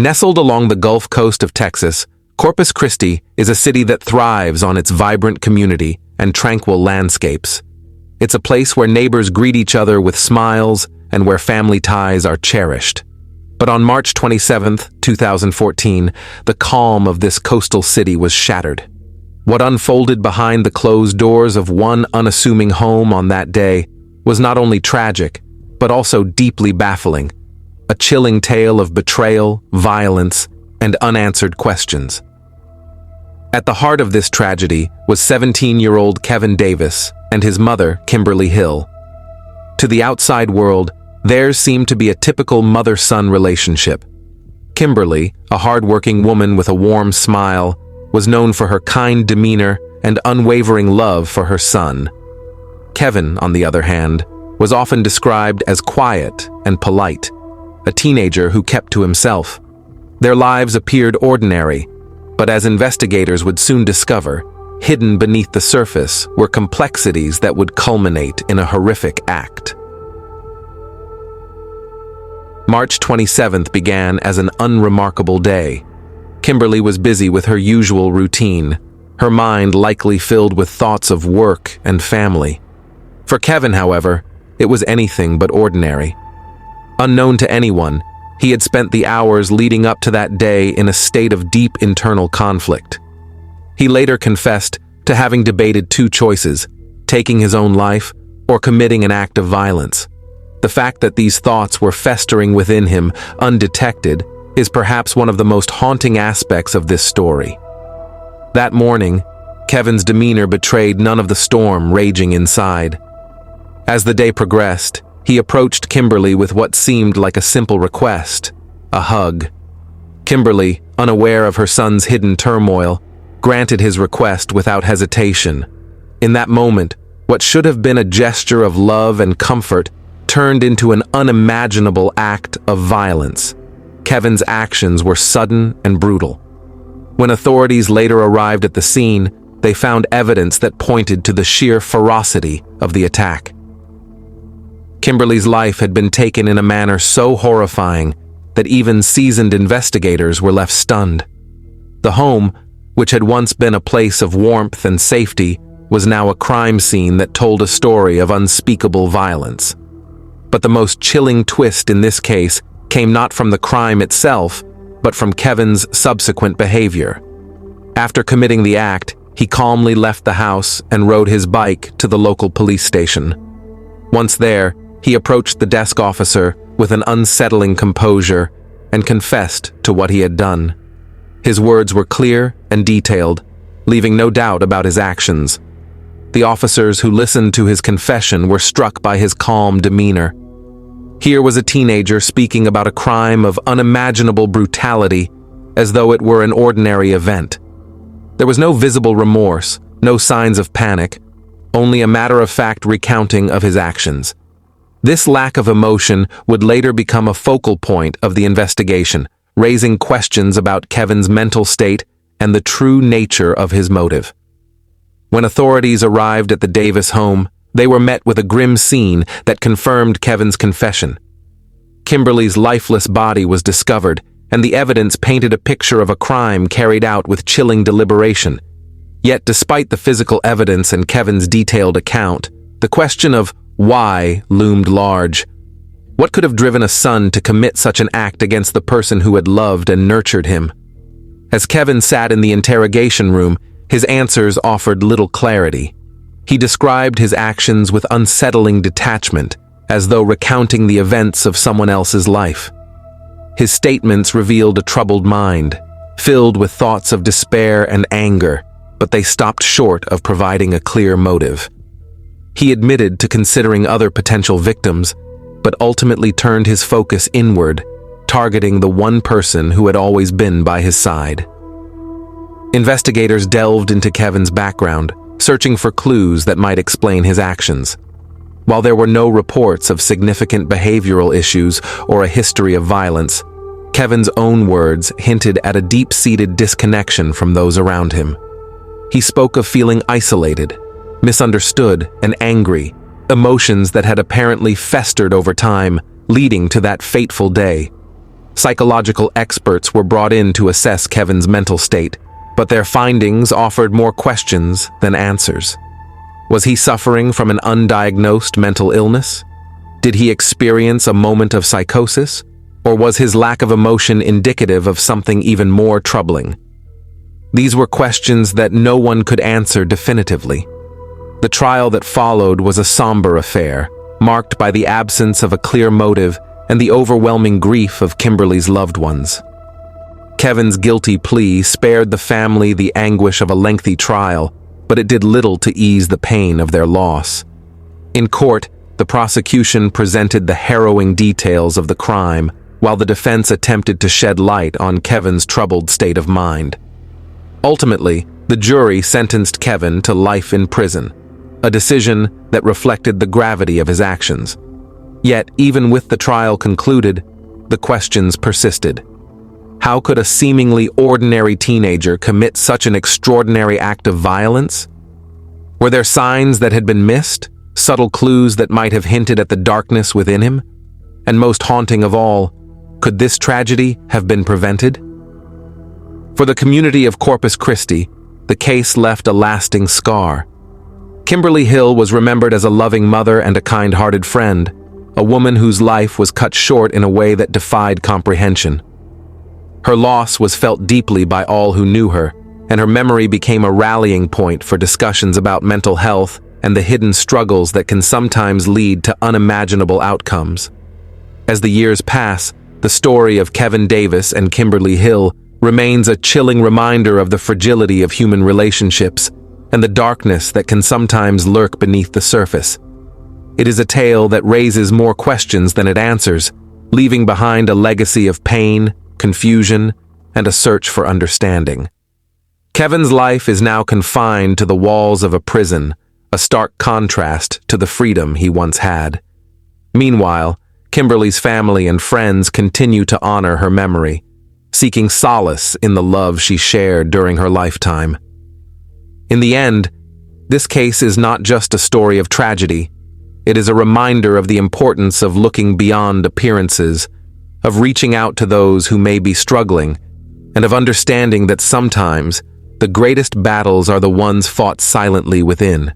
Nestled along the Gulf Coast of Texas, Corpus Christi is a city that thrives on its vibrant community and tranquil landscapes. It's a place where neighbors greet each other with smiles and where family ties are cherished. But on March 27, 2014, the calm of this coastal city was shattered. What unfolded behind the closed doors of one unassuming home on that day was not only tragic, but also deeply baffling. A chilling tale of betrayal, violence, and unanswered questions. At the heart of this tragedy was 17-year-old Kevin Davis and his mother, Kimberly Hill. To the outside world, theirs seemed to be a typical mother-son relationship. Kimberly, a hard-working woman with a warm smile, was known for her kind demeanor and unwavering love for her son. Kevin, on the other hand, was often described as quiet and polite, a teenager who kept to himself. Their lives appeared ordinary, but as investigators would soon discover, hidden beneath the surface were complexities that would culminate in a horrific act. March 27th began as an unremarkable day. Kimberly was busy with her usual routine, her mind likely filled with thoughts of work and family. For Kevin, however, it was anything but ordinary. Unknown to anyone, he had spent the hours leading up to that day in a state of deep internal conflict. He later confessed to having debated two choices, taking his own life or committing an act of violence. The fact that these thoughts were festering within him, undetected, is perhaps one of the most haunting aspects of this story. That morning, Kevin's demeanor betrayed none of the storm raging inside. As the day progressed, he approached Kimberly with what seemed like a simple request, a hug. Kimberly, unaware of her son's hidden turmoil, granted his request without hesitation. In that moment, what should have been a gesture of love and comfort turned into an unimaginable act of violence. Kevin's actions were sudden and brutal. When authorities later arrived at the scene, they found evidence that pointed to the sheer ferocity of the attack. Kimberly's life had been taken in a manner so horrifying that even seasoned investigators were left stunned. The home, which had once been a place of warmth and safety, was now a crime scene that told a story of unspeakable violence. But the most chilling twist in this case came not from the crime itself, but from Kevin's subsequent behavior. After committing the act, he calmly left the house and rode his bike to the local police station. Once there, he approached the desk officer with an unsettling composure and confessed to what he had done. His words were clear and detailed, leaving no doubt about his actions. The officers who listened to his confession were struck by his calm demeanor. Here was a teenager speaking about a crime of unimaginable brutality, as though it were an ordinary event. There was no visible remorse, no signs of panic, only a matter-of-fact recounting of his actions. This lack of emotion would later become a focal point of the investigation, raising questions about Kevin's mental state and the true nature of his motive. When authorities arrived at the Davis home, they were met with a grim scene that confirmed Kevin's confession. Kimberly's lifeless body was discovered, and the evidence painted a picture of a crime carried out with chilling deliberation. Yet despite the physical evidence and Kevin's detailed account, the question of why loomed large. What could have driven a son to commit such an act against the person who had loved and nurtured him? As Kevin sat in the interrogation room, his answers offered little clarity. He described his actions with unsettling detachment, as though recounting the events of someone else's life. His statements revealed a troubled mind, filled with thoughts of despair and anger, but they stopped short of providing a clear motive. He admitted to considering other potential victims, but ultimately turned his focus inward, targeting the one person who had always been by his side. Investigators delved into Kevin's background, searching for clues that might explain his actions. While there were no reports of significant behavioral issues or a history of violence, Kevin's own words hinted at a deep-seated disconnection from those around him. He spoke of feeling isolated, misunderstood, and angry, emotions that had apparently festered over time, leading to that fateful day. Psychological experts were brought in to assess Kevin's mental state, but their findings offered more questions than answers. Was he suffering from an undiagnosed mental illness? Did he experience a moment of psychosis? Or was his lack of emotion indicative of something even more troubling? These were questions that no one could answer definitively. The trial that followed was a somber affair, marked by the absence of a clear motive and the overwhelming grief of Kimberly's loved ones. Kevin's guilty plea spared the family the anguish of a lengthy trial, but it did little to ease the pain of their loss. In court, the prosecution presented the harrowing details of the crime, while the defense attempted to shed light on Kevin's troubled state of mind. Ultimately, the jury sentenced Kevin to life in prison, a decision that reflected the gravity of his actions. Yet, even with the trial concluded, the questions persisted. How could a seemingly ordinary teenager commit such an extraordinary act of violence? Were there signs that had been missed, subtle clues that might have hinted at the darkness within him? And most haunting of all, could this tragedy have been prevented? For the community of Corpus Christi, the case left a lasting scar. Kimberly Hill was remembered as a loving mother and a kind-hearted friend, a woman whose life was cut short in a way that defied comprehension. Her loss was felt deeply by all who knew her, and her memory became a rallying point for discussions about mental health and the hidden struggles that can sometimes lead to unimaginable outcomes. As the years pass, the story of Kevin Davis and Kimberly Hill remains a chilling reminder of the fragility of human relationships and the darkness that can sometimes lurk beneath the surface. It is a tale that raises more questions than it answers, leaving behind a legacy of pain, confusion, and a search for understanding. Kevin's life is now confined to the walls of a prison, a stark contrast to the freedom he once had. Meanwhile, Kimberly's family and friends continue to honor her memory, seeking solace in the love she shared during her lifetime. In the end, this case is not just a story of tragedy. It is a reminder of the importance of looking beyond appearances, of reaching out to those who may be struggling, and of understanding that sometimes the greatest battles are the ones fought silently within.